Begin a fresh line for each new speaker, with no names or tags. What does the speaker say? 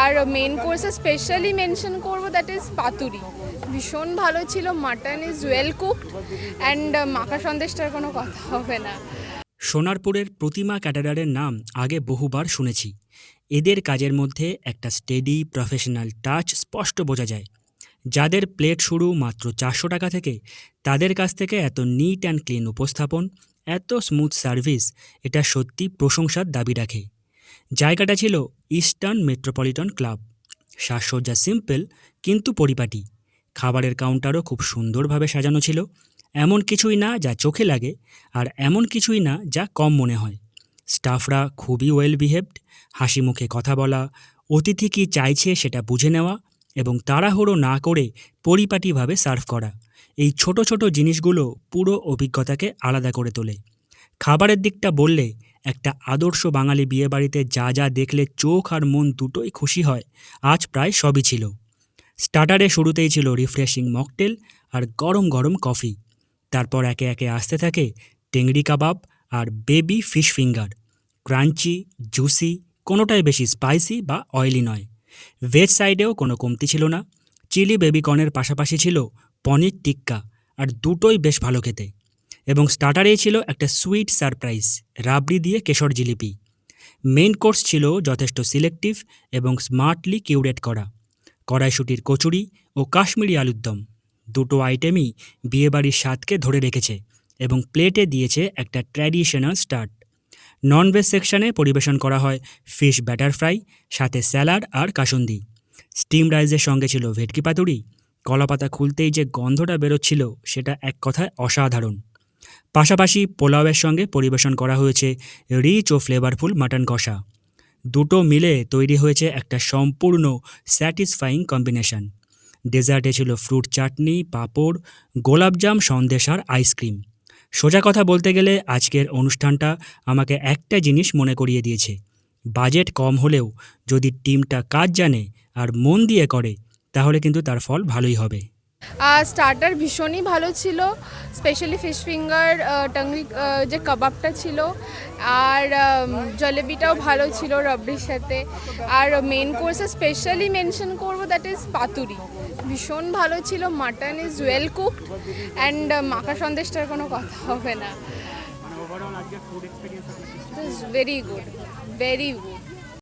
আর main কোর্সে specially mention করবো that is পাতুরি, ভীষণ ভালো ছিল। Mutton is well cooked and মাখা সন্দেশটার কোনো কথা হবে না।
সোনারপুরের প্রতিমা ক্যাটারারের নাম আগে বহুবার শুনেছি। এদের কাজের মধ্যে একটা স্টেডি প্রফেশনাল টাচ স্পষ্ট বোঝা যায়। যাদের প্লেট শুরু মাত্র 400 টাকা থেকে, তাদের কাছ থেকে এত নিট অ্যান্ড ক্লিন উপস্থাপন, এত স্মুথ সার্ভিস, এটা সত্যি প্রশংসার দাবি রাখে। জায়গাটা ছিল ইস্টার্ন মেট্রোপলিটন ক্লাব। সাজসজ্জা সিম্পল কিন্তু পরিপাটি। খাবারের কাউন্টারও খুব সুন্দরভাবে সাজানো ছিল। এমন কিছুই না যা চোখে লাগে, আর এমন কিছুই না যা কম মনে হয়। স্টাফরা খুবই ওয়েল বিহেভড, হাসি মুখে কথা বলা, অতিথি কী চাইছে সেটা বুঝে নেওয়া এবং তাড়াহুড়ো না করে পরিপাটিভাবে সার্ভ করা, এই ছোট ছোট জিনিসগুলো পুরো অভিজ্ঞতাকে আলাদা করে তোলে। খাবারের দিকটা বললে, একটা আদর্শ বাঙালি বিয়েবাড়িতে যা যা দেখলে চোখ আর মন দুটোই খুশি হয়, আজ প্রায় সবই ছিল। স্টার্টারে শুরুতেই ছিল রিফ্রেশিং মকটেল আর গরম গরম কফি। তারপর একে একে আসতে থাকে টেংরি কাবাব আর baby fish finger. Crunchy, juicy, কোনোটাই বেশি স্পাইসি বা অয়েলি নয়। ভেজ সাইডেও কোনো কমতি ছিল না। চিলি বেবিকর্নের পাশাপাশি ছিল পনির টিক্কা, আর দুটোই বেশ ভালো খেতে। এবং স্টার্টারেই ছিল একটা সুইট সারপ্রাইজ, রাবড়ি দিয়ে কেশর জিলিপি। মেইন কোর্স ছিল যথেষ্ট সিলেক্টিভ এবং স্মার্টলি কিউরেট করা। কড়াইশুটির কচুরি ও কাশ্মীরি আলুর দম, দুটো আইটেমই বিয়েবাড়ির স্বাদকে ধরে রেখেছে এবং প্লেটে দিয়েছে একটা ট্র্যাডিশনাল স্টার্ট। ননভেজ সেকশনে পরিবেশন করা হয় ফিশ ব্যাটার ফ্রাই, সাথে স্যালাড আর কাসুন্দি। স্টিম রাইসের সঙ্গে ছিল ভেটকি পাতুরি। কলাপাতা খুলতেই যে গন্ধটা বেরোচ্ছিল, সেটা এক কথায় অসাধারণ। পাশাপাশি পোলাওয়ের সঙ্গে পরিবেশন করা হয়েছে রিচ ও ফ্লেভারফুল মাটন কষা। দুটো মিলে তৈরি হয়েছে একটা সম্পূর্ণ স্যাটিসফাইং কম্বিনেশন। ডেজার্টে ছিল ফ্রুট চাটনি, পাঁপড়, গোলাপজাম, সন্দেশ আর আইসক্রিম। সোজা কথা বলতে গেলে আজকের অনুষ্ঠানটা আমাকে একটা জিনিস মনে করিয়ে দিয়েছে: বাজেট কম হলেও যদি টিমটা কাজ জানে আর মন দিয়ে করে, তাহলে কিন্তু তার ফল ভালোই হবে।
স্টার্টার ভীষণই ভালো ছিল, স্পেশালি ফিশ ফিঙ্গার, টাংরি যে কাবাবটা ছিল, আর জলেবিটাও ভালো ছিল রাবড়ির সাথে। আর মেন কোর্সে স্পেশালি মেনশন করবো দ্যাট ইজ পাতুরি, ভীষণ ভালো ছিল। Mutton is well cooked and মাখা সন্দেশটার কোনো কথা হবে না। It is very good, very good.